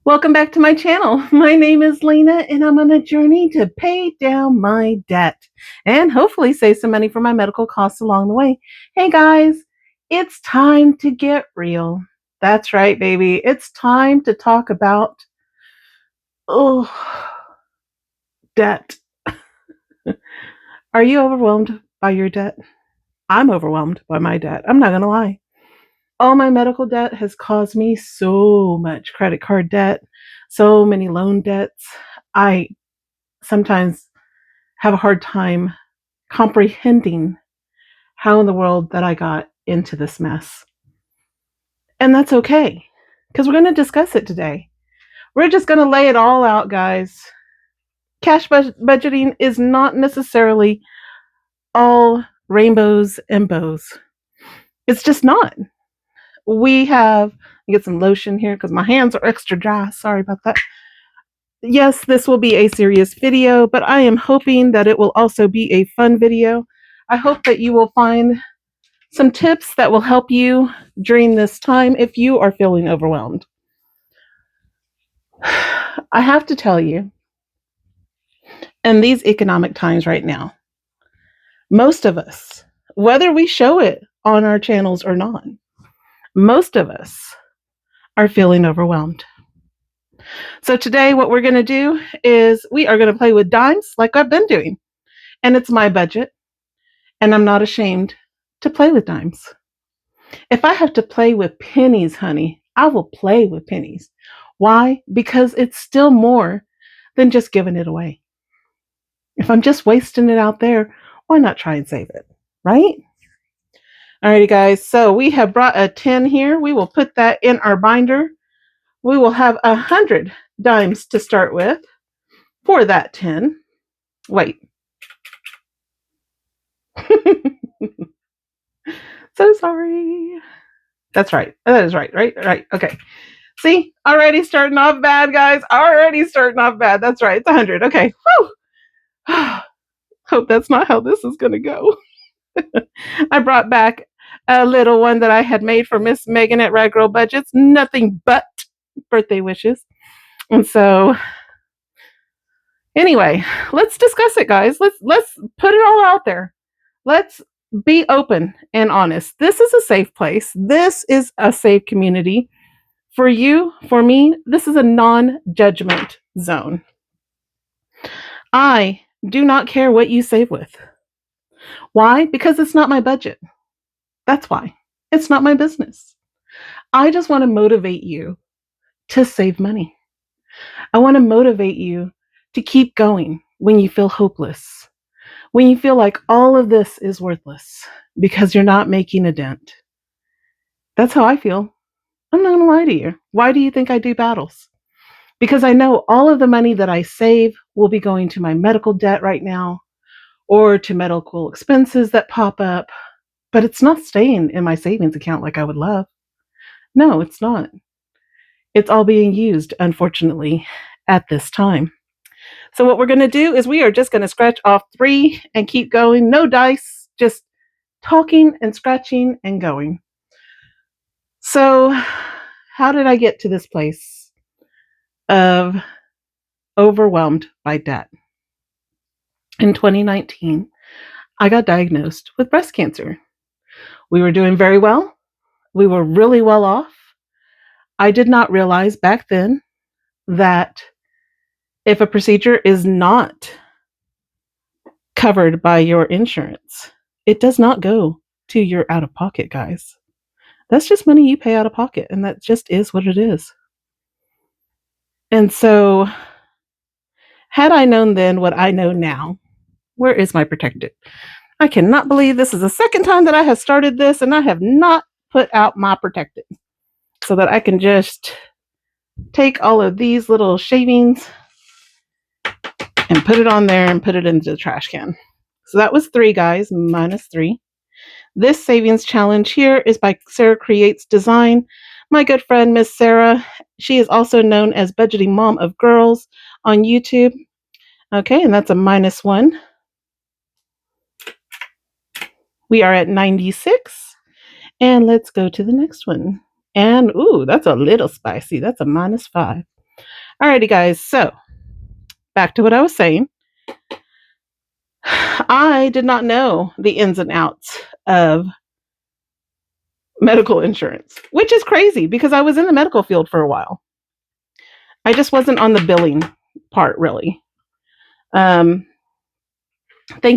Welcome back to my channel. My name is Lena and I'm on a journey to pay down my debt and hopefully save some money for my medical costs along the way. Hey guys, it's time to get real. That's right, baby. It's time to talk about oh, debt. Are you overwhelmed by your debt? I'm overwhelmed by my debt. I'm not going to lie. All my medical debt has caused me so much credit card debt, so many loan debts. I sometimes have a hard time comprehending how in the world that I got into this mess. And that's okay, because we're going to discuss it today. We're just going to lay it all out, guys. Cash budgeting is not necessarily all rainbows and bows. It's just not. We have, get some lotion here because my hands are extra dry. Sorry about that. Yes, this will be a serious video, but I am hoping that it will also be a fun video. I hope that you will find some tips that will help you during this time if you are feeling overwhelmed. I have to tell you, in these economic times right now, most of us, whether we show it on our channels or not, most of us are feeling overwhelmed. So today what we're going to do is we are going to play with dimes like I've been doing. And it's my budget, and I'm not ashamed to play with dimes. If I have to play with pennies, honey, I will play with pennies. Why? Because it's still more than just giving it away. If I'm just wasting it out there, why not try and save it? Right? Alrighty, guys. So we have brought a 10 here. We will put that in our binder. We will have 100 dimes to start with for that 10. Wait. So sorry. That's right. That is right. Right. Okay. See, already starting off bad, guys. Already starting off bad. That's right. It's 100. Okay. Whew. Hope that's not how this is going to go. I brought back a little one that I had made for Miss Megan at Rad Girl Budgets. Nothing but birthday wishes. And so, anyway, let's discuss it, guys. Let's put it all out there. Let's be open and honest. This is a safe place. This is a safe community. For you, for me, this is a non-judgment zone. I do not care what you save with. Why? Because it's not my budget. That's why. It's not my business. I just want to motivate you to save money. I want to motivate you to keep going when you feel hopeless, when you feel like all of this is worthless because you're not making a dent. That's how I feel. I'm not going to lie to you. Why do you think I do battles? Because I know all of the money that I save will be going to my medical debt right now or to medical expenses that pop up, but it's not staying in my savings account like I would love. No, it's not. It's all being used, unfortunately, at this time. So what we're going to do is we are just going to scratch off 3 and keep going. No dice, just talking and scratching and going. So how did I get to this place of overwhelmed by debt? In 2019, I got diagnosed with breast cancer. We were doing very well. We were really well off. I did not realize back then that if a procedure is not covered by your insurance, it does not go to your out of pocket, guys. That's just money you pay out of pocket, and that just is what it is. And so, had I known then what I know now, where is my protected? I cannot believe this is the second time that I have started this, and I have not put out my protected so that I can just take all of these little shavings and put it on there and put it into the trash can. So that was 3, guys, minus 3. This savings challenge here is by Sarah Creates Design. My good friend, Miss Sarah, she is also known as Budgeting Mom of Girls on YouTube. Okay, and that's a minus 1. We are at 96. And let's go to the next one. And, ooh, that's a little spicy. That's a minus 5. Alrighty, guys. So back to what I was saying. I did not know the ins and outs of medical insurance, which is crazy because I was in the medical field for a while. I just wasn't on the billing part really. Thank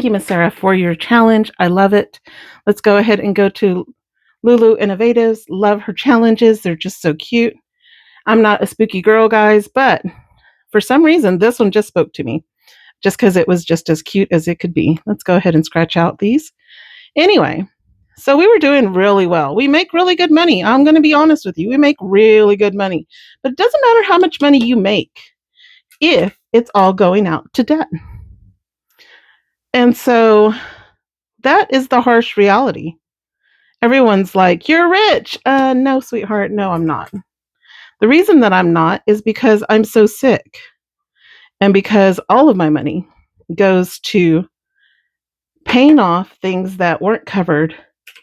you, Miss Sarah, for your challenge. I love it. Let's go ahead and go to Lulu Innovatives. Love her challenges. They're just so cute. I'm not a spooky girl, guys, but for some reason, this one just spoke to me just because it was just as cute as it could be. Let's go ahead and scratch out these. Anyway, so we were doing really well. We make really good money. I'm going to be honest with you. We make really good money. But it doesn't matter how much money you make if it's all going out to debt. And so that is the harsh reality. Everyone's like, you're rich. No, sweetheart. No, I'm not. The reason that I'm not is because I'm so sick and because all of my money goes to paying off things that weren't covered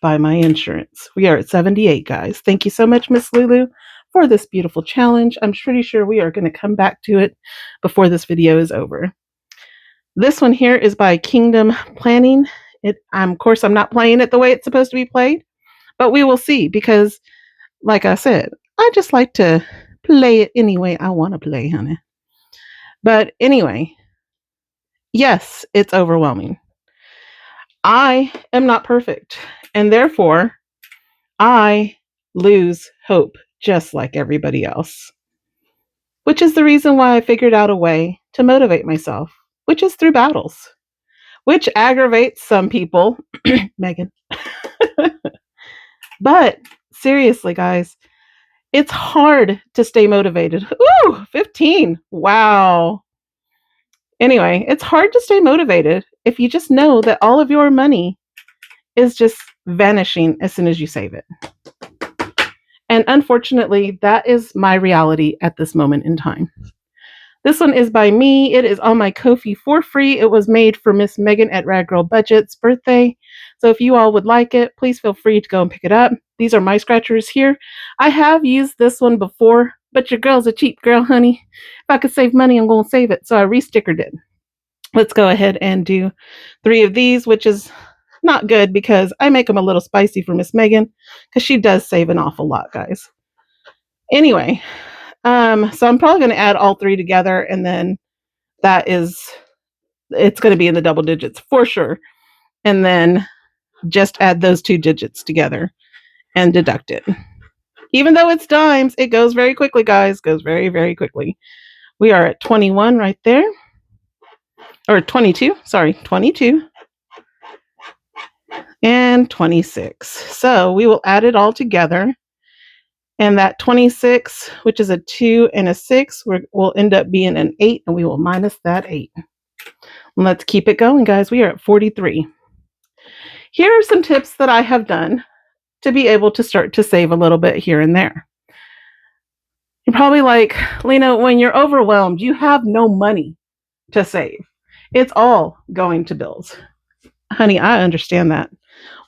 by my insurance. We are at 78, guys. Thank you so much, Miss Lulu, for this beautiful challenge. I'm pretty sure we are going to come back to it before this video is over. This one here is by Kingdom Planning. Of course, I'm not playing it the way it's supposed to be played, but we will see because, like I said, I just like to play it any way I want to play, honey. But anyway, yes, it's overwhelming. I am not perfect, and therefore, I lose hope just like everybody else, which is the reason why I figured out a way to motivate myself, which is through battles, which aggravates some people, Megan. But seriously, guys, it's hard to stay motivated. Ooh, 15. Wow. Anyway, it's hard to stay motivated if you just know that all of your money is just vanishing as soon as you save it. And unfortunately, that is my reality at this moment in time. This one is by me. It is on my Ko-fi for free. It was made for Miss Megan at Rad Girl Budget's birthday. So if you all would like it, please feel free to go and pick it up. These are my scratchers here. I have used this one before, but your girl's a cheap girl, honey. If I could save money, I'm going to save it. So I restickered it. Let's go ahead and do 3 of these, which is not good because I make them a little spicy for Miss Megan because she does save an awful lot, guys. Anyway, so I'm probably going to add all 3 together, and then it's going to be in the double digits for sure. And then just add those 2 digits together and deduct it. Even though it's dimes, it goes very quickly, guys. Goes very, very quickly. We are at 21 right there. Or 22. Sorry, 22. And 26. So we will add it all together. And that 26, which is a 2 and a 6, will end up being an 8, and we will minus that 8. Let's keep it going, guys. We are at 43. Here are some tips that I have done to be able to start to save a little bit here and there. You're probably like, Lena, when you're overwhelmed, you have no money to save. It's all going to bills. Honey, I understand that.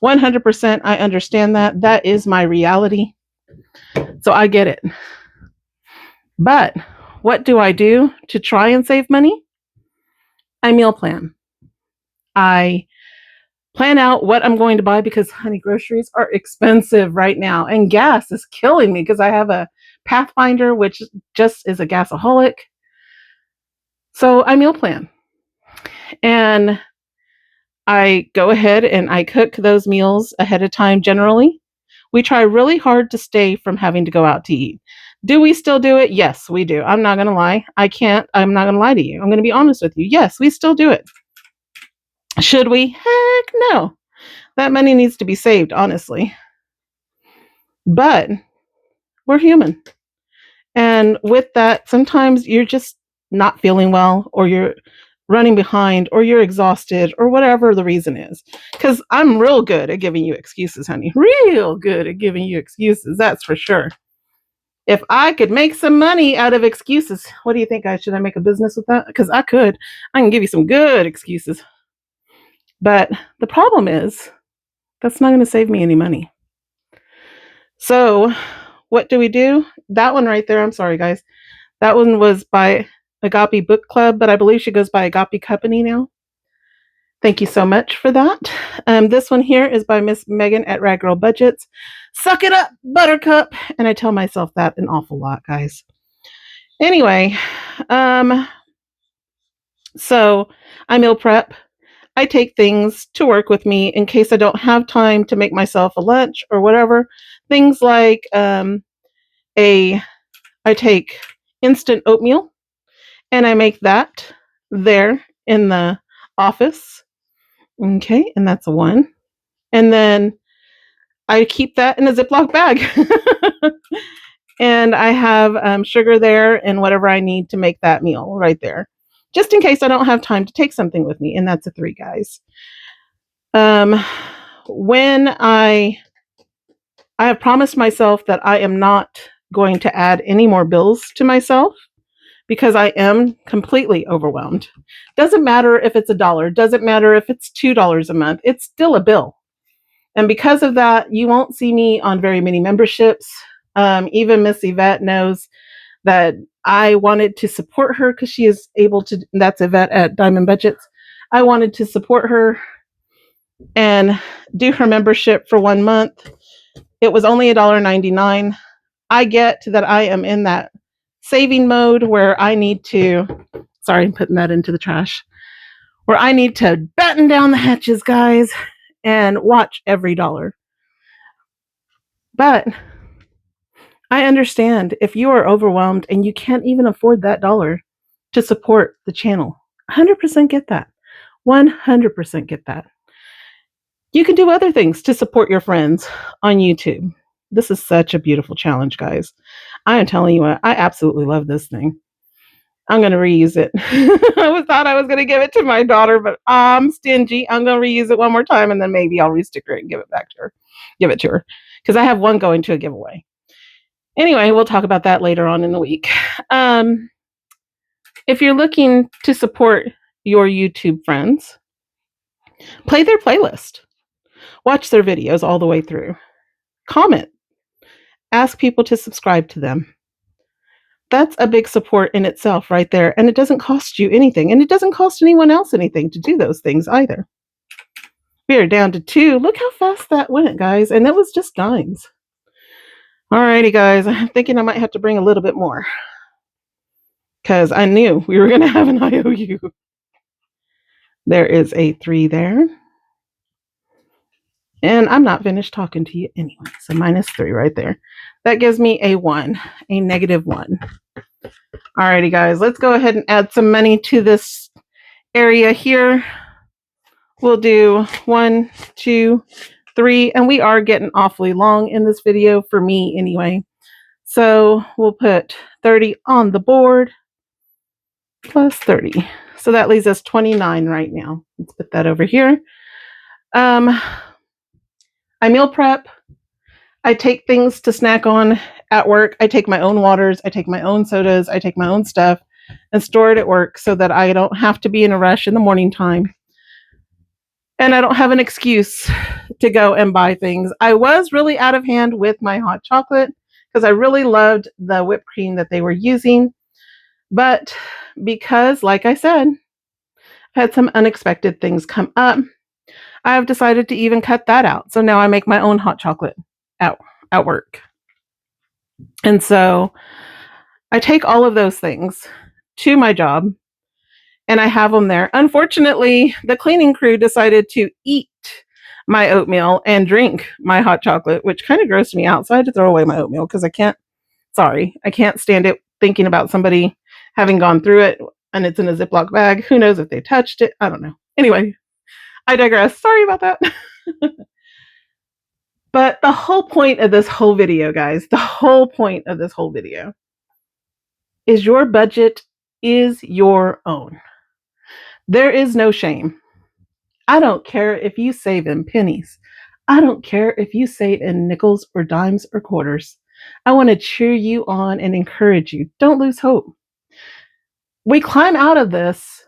100% I understand that. That is my reality. So I get it. But what do I do to try and save money? I meal plan. I plan out what I'm going to buy because, honey, groceries are expensive right now. And gas is killing me because I have a Pathfinder, which just is a gasaholic. So I meal plan. And I go ahead and I cook those meals ahead of time generally. We try really hard to stay from having to go out to eat. Do we still do it? Yes, we do. I'm not going to lie. I'm not going to lie to you. I'm going to be honest with you. Yes, we still do it. Should we? Heck no. That money needs to be saved, honestly. But we're human. And with that, sometimes you're just not feeling well, or you're running behind, or you're exhausted, or whatever the reason is. Because I'm real good at giving you excuses, honey. Real good at giving you excuses, that's for sure. If I could make some money out of excuses, what do you think? Should I make a business with that? Because I could. I can give you some good excuses. But the problem is, that's not going to save me any money. So what do we do? That one right there, I'm sorry, guys. That one was by Agape Book Club, but I believe she goes by Agape Company now. Thank you so much for that. This one here is by Miss Megan at Rag Girl Budgets. Suck it up, Buttercup. And I tell myself that an awful lot, guys. Anyway, so I meal prep. I take things to work with me in case I don't have time to make myself a lunch or whatever. Things like I take instant oatmeal and I make that there in the office. Okay, and that's a one. And then I keep that in a Ziploc bag. And I have sugar there and whatever I need to make that meal right there, just in case I don't have time to take something with me. And that's a three, guys. When I have promised myself that I am not going to add any more bills to myself because I am completely overwhelmed. Doesn't matter if it's $1, doesn't matter if it's $2 a month, it's still a bill. And because of that, you won't see me on very many memberships. Even Miss Yvette knows that I wanted to support her because she is able to, that's Yvette at Diamond Budgets. I wanted to support her and do her membership for 1 month. It was only $1.99. I get that I am in that saving mode where I need to, sorry, I'm putting that into the trash, where I need to batten down the hatches, guys, and watch every dollar. But I understand if you are overwhelmed and you can't even afford that dollar to support the channel. 100% get that. 100% get that. You can do other things to support your friends on YouTube. This is such a beautiful challenge, guys. I am telling you what, I absolutely love this thing. I'm going to reuse it. I thought I was going to give it to my daughter, but I'm stingy. I'm going to reuse it one more time, and then maybe I'll resticker it and give it back to her. Give it to her. Because I have one going to a giveaway. Anyway, we'll talk about that later on in the week. If you're looking to support your YouTube friends, play their playlist. Watch their videos all the way through. Comment. Ask people to subscribe to them. That's a big support in itself right there. And it doesn't cost you anything. And it doesn't cost anyone else anything to do those things either. We are down to 2. Look how fast that went, guys. And that was just dimes. Alrighty, guys. I'm thinking I might have to bring a little bit more. Because I knew we were going to have an IOU. There is a 3 there. And I'm not finished talking to you anyway. So -3 right there. That gives me a 1, a -1. Alrighty, guys, let's go ahead and add some money to this area here. We'll do 1, 2, 3, and we are getting awfully long in this video for me anyway. So we'll put 30 on the board plus 30. So that leaves us 29 right now. Let's put that over here. I meal prep. I take things to snack on at work. I take my own waters. I take my own sodas. I take my own stuff and store it at work so that I don't have to be in a rush in the morning time. And I don't have an excuse to go and buy things. I was really out of hand with my hot chocolate because I really loved the whipped cream that they were using. But because, like I said, I had some unexpected things come up, I have decided to even cut that out. So now I make my own hot chocolate at work. And so I take all of those things to my job and I have them there. Unfortunately, the cleaning crew decided to eat my oatmeal and drink my hot chocolate, which kind of grossed me out. So I had to throw away my oatmeal because I can't stand it thinking about somebody having gone through it and it's in a Ziploc bag. Who knows if they touched it? I don't know. Anyway, I digress. Sorry about that. But the whole point of this whole video, guys, the whole point of this whole video is your budget is your own. There is no shame. I don't care if you save in pennies. I don't care if you save in nickels or dimes or quarters. I want to cheer you on and encourage you. Don't lose hope. We climb out of this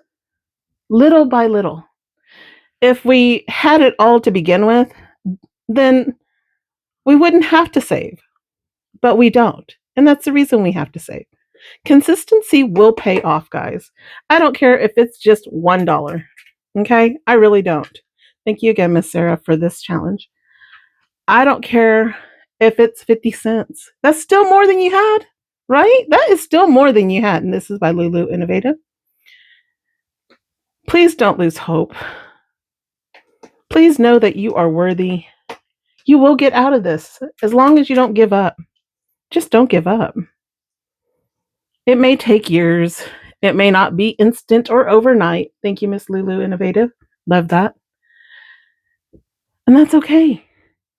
little by little. If we had it all to begin with, then we wouldn't have to save, but we don't. And that's the reason we have to save. Consistency will pay off, guys. I don't care if it's just $1. Okay? I really don't. Thank you again, Miss Sarah, for this challenge. I don't care if it's 50 cents. That's still more than you had, right? That is still more than you had. And this is by Lulu Innovative. Please don't lose hope. Please know that you are worthy. You will get out of this as long as you don't give up. Just don't give up. It may take years. It may not be instant or overnight. Thank you, Miss Lulu Innovative. Love that. And that's okay.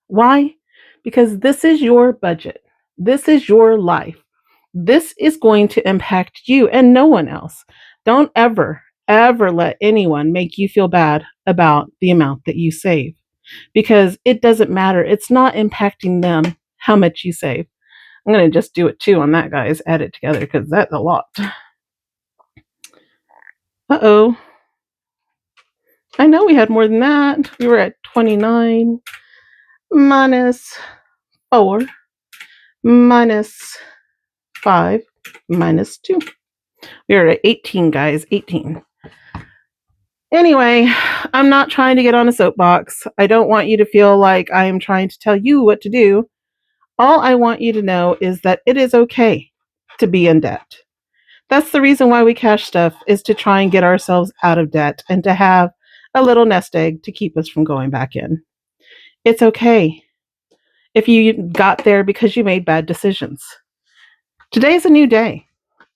Why? Because this is your budget. This is your life. This is going to impact you and no one else. Don't ever, ever let anyone make you feel bad about the amount that you save because it doesn't matter. It's not impacting them how much you save. I'm going to just do it too on that, guys. Add it together because that's a lot. Uh-oh. I know we had more than that. We were at 29 minus 4 minus 5 minus 2. We were at 18, guys. 18. Anyway, I'm not trying to get on a soapbox. I don't want you to feel like I am trying to tell you what to do. All I want you to know is that it is okay to be in debt. That's the reason why we cash stuff, is to try and get ourselves out of debt and to have a little nest egg to keep us from going back in. It's okay if you got there because you made bad decisions. Today's a new day.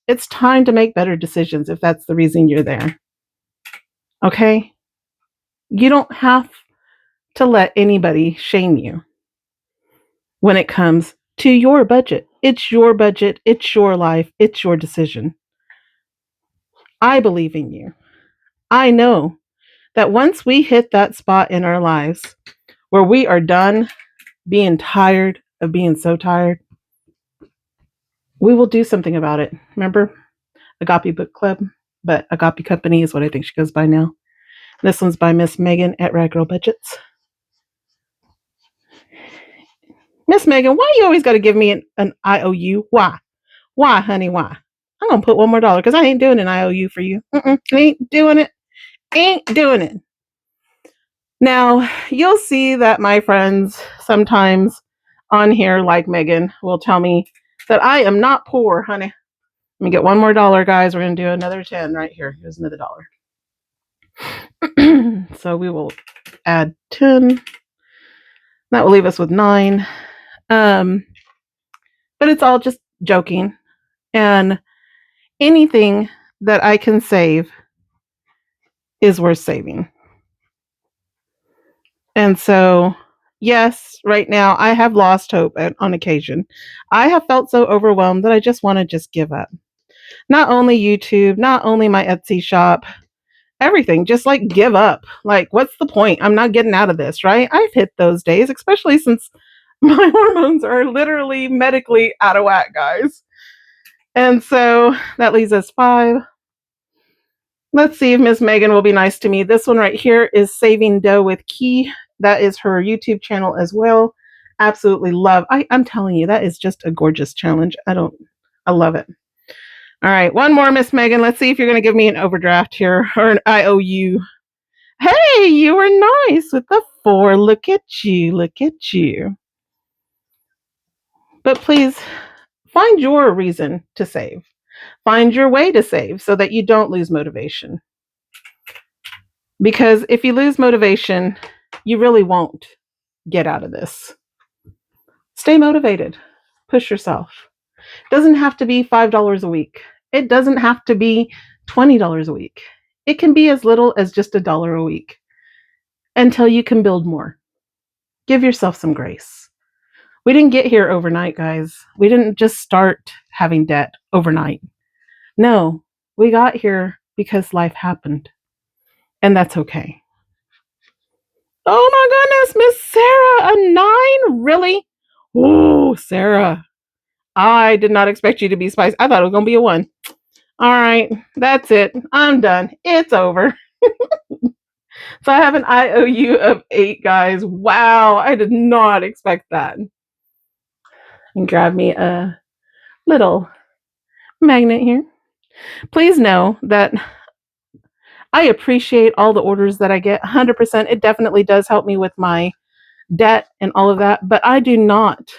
It's time to make better decisions if that's the reason you're there. Okay? You don't have to let anybody shame you when it comes to your budget. It's your budget, it's your life, it's your decision. I believe in you. I know that once we hit that spot in our lives where we are done being tired of being so tired, we will do something about it. Remember Agape Book Club? But Agape Company is what I think she goes by now. This one's by Miss Megan at Rag Girl Budgets. Miss Megan, why you always got to give me an IOU? Why? Why, honey? Why? I'm going to put one more dollar because I ain't doing an IOU for you. Ain't doing it. Ain't doing it. Now, you'll see that my friends sometimes on here, like Megan, will tell me that I am not poor, honey. Let me get one more dollar, guys. We're going to do another 10 right here. Here's another dollar. So we will add 10. That will leave us with 9. But it's all just joking. And anything that I can save is worth saving. And so, yes, right now I have lost hope on occasion. I have felt so overwhelmed that I just want to just give up. Not only YouTube, not only my Etsy shop, everything, just like give up. Like, what's the point? I'm not getting out of this, right? I've hit those days, especially since my hormones are literally medically out of whack, guys. And so that leaves us 5. Let's see if Miss Megan will be nice to me. This one right here is Saving Dough with Key. That is her YouTube channel as well. Absolutely love. I'm telling you, that is just a gorgeous challenge. I love it. All right, one more, Miss Megan. Let's see if you're going to give me an overdraft here or an IOU. Hey, you were nice with the 4. Look at you. Look at you. But please find your reason to save. Find your way to save so that you don't lose motivation. Because if you lose motivation, you really won't get out of this. Stay motivated. Push yourself. It doesn't have to be $5 a week. It doesn't have to be $20 a week. It can be as little as just $1 a week until you can build more. Give yourself some grace. We didn't get here overnight, guys. We didn't just start having debt overnight. No, we got here because life happened. And that's okay. Oh my goodness, Miss Sarah, a 9? Really? Oh, Sarah. I did not expect you to be spicy. I thought it was going to be a 1. All right, that's it. I'm done. It's over. So I have an IOU of 8, guys. Wow, I did not expect that. And grab me a little Magnet here. Please know that I appreciate all the orders that I get 100%. It definitely does help me with my debt and all of that, but I do not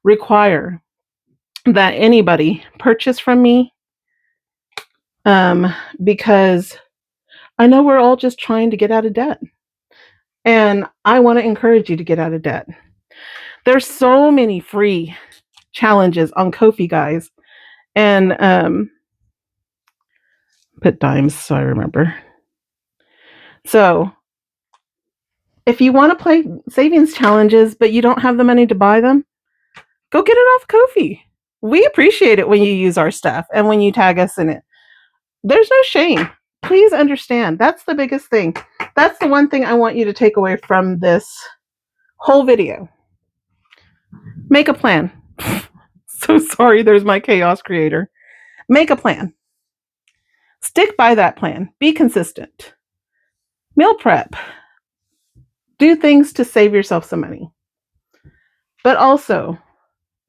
require that anybody purchase from me because I know we're all just trying to get out of debt. And I want to encourage you to get out of debt. There's so many free challenges on Ko-fi, guys. And put dimes so I remember. So if you want to play savings challenges, but you don't have the money to buy them, go get it off Ko-fi. We appreciate it when you use our stuff and when you tag us in it. There's no shame. Please understand. That's the biggest thing. That's the one thing I want you to take away from this whole video. Make a plan. So sorry, there's my chaos creator. Make a plan. Stick by that plan. Be consistent. Meal prep. Do things to save yourself some money. But also,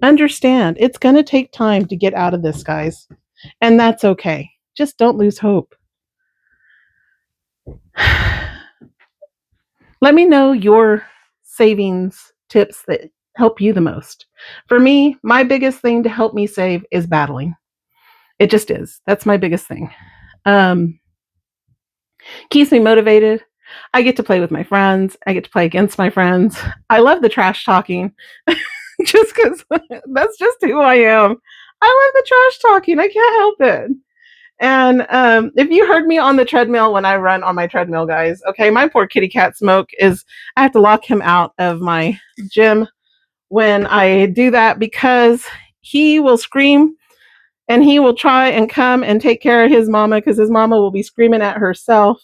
understand it's going to take time to get out of this, guys. And that's okay. Just don't lose hope. Let me know your savings tips that help you the most. For me, my biggest thing to help me save is battling. It just is. That's my biggest thing. Keeps me motivated. I get to play with my friends. I get to play against my friends. I love the trash talking just because that's just who I am. I love the trash talking. I can't help it. And if you heard me on the treadmill when I run on my treadmill, guys, okay, my poor kitty cat Smoke I have to lock him out of my gym when I do that because he will scream and he will try and come and take care of his mama because his mama will be screaming at herself.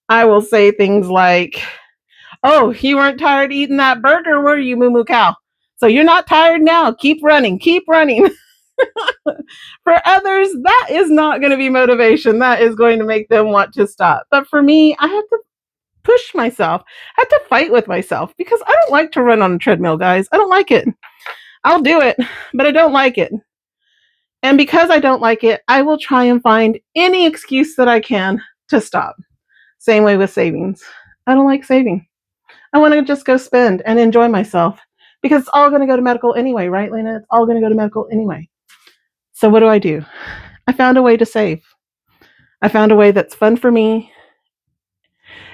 I will say things like, "Oh, you weren't tired eating that burger, were you, Moo Moo Cow? So you're not tired now. Keep running. Keep running." For others, that is not going to be motivation. That is going to make them want to stop. But for me, I have to push myself. I have to fight with myself because I don't like to run on a treadmill, guys. I don't like it. I'll do it, but I don't like it. And because I don't like it, I will try and find any excuse that I can to stop. Same way with savings. I don't like saving. I want to just go spend and enjoy myself because it's all going to go to medical anyway, right, Lena? It's all going to go to medical anyway. So what do? I found a way to save. I found a way that's fun for me.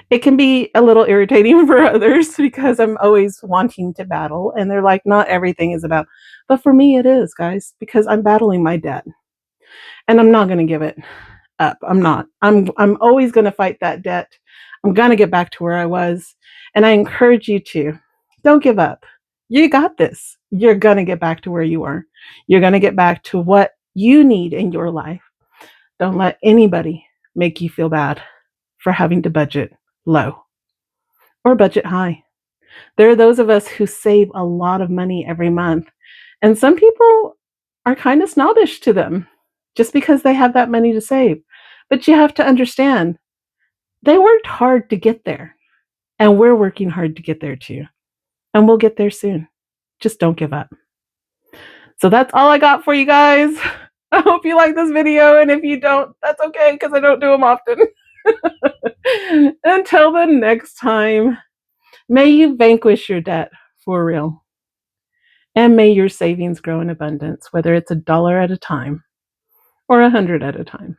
It can be a little irritating for others because I'm always wanting to battle and they're like, not everything is about, but for me it is, guys, because I'm battling my debt and I'm not going to give it up. I'm not. I'm always going to fight that debt. I'm going to get back to where I was. And I encourage you to don't give up. You got this. You're going to get back to where you were. You're going to get back to what you need in your life. Don't let anybody make you feel bad for having to budget low or budget high. There are those of us who save a lot of money every month, and some people are kind of snobbish to them just because they have that money to save. But you have to understand, they worked hard to get there, and we're working hard to get there too. And we'll get there soon. Just don't give up. So that's all I got for you guys. I hope you like this video, and if you don't, that's okay because I don't do them often. Until the next time, may you vanquish your debt for real. And may your savings grow in abundance, whether it's $1 at a time or 100 at a time.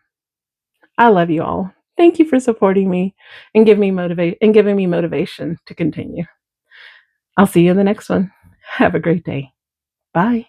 I love you all. Thank you for supporting me and giving me motivation to continue. I'll see you in the next one. Have a great day. Bye.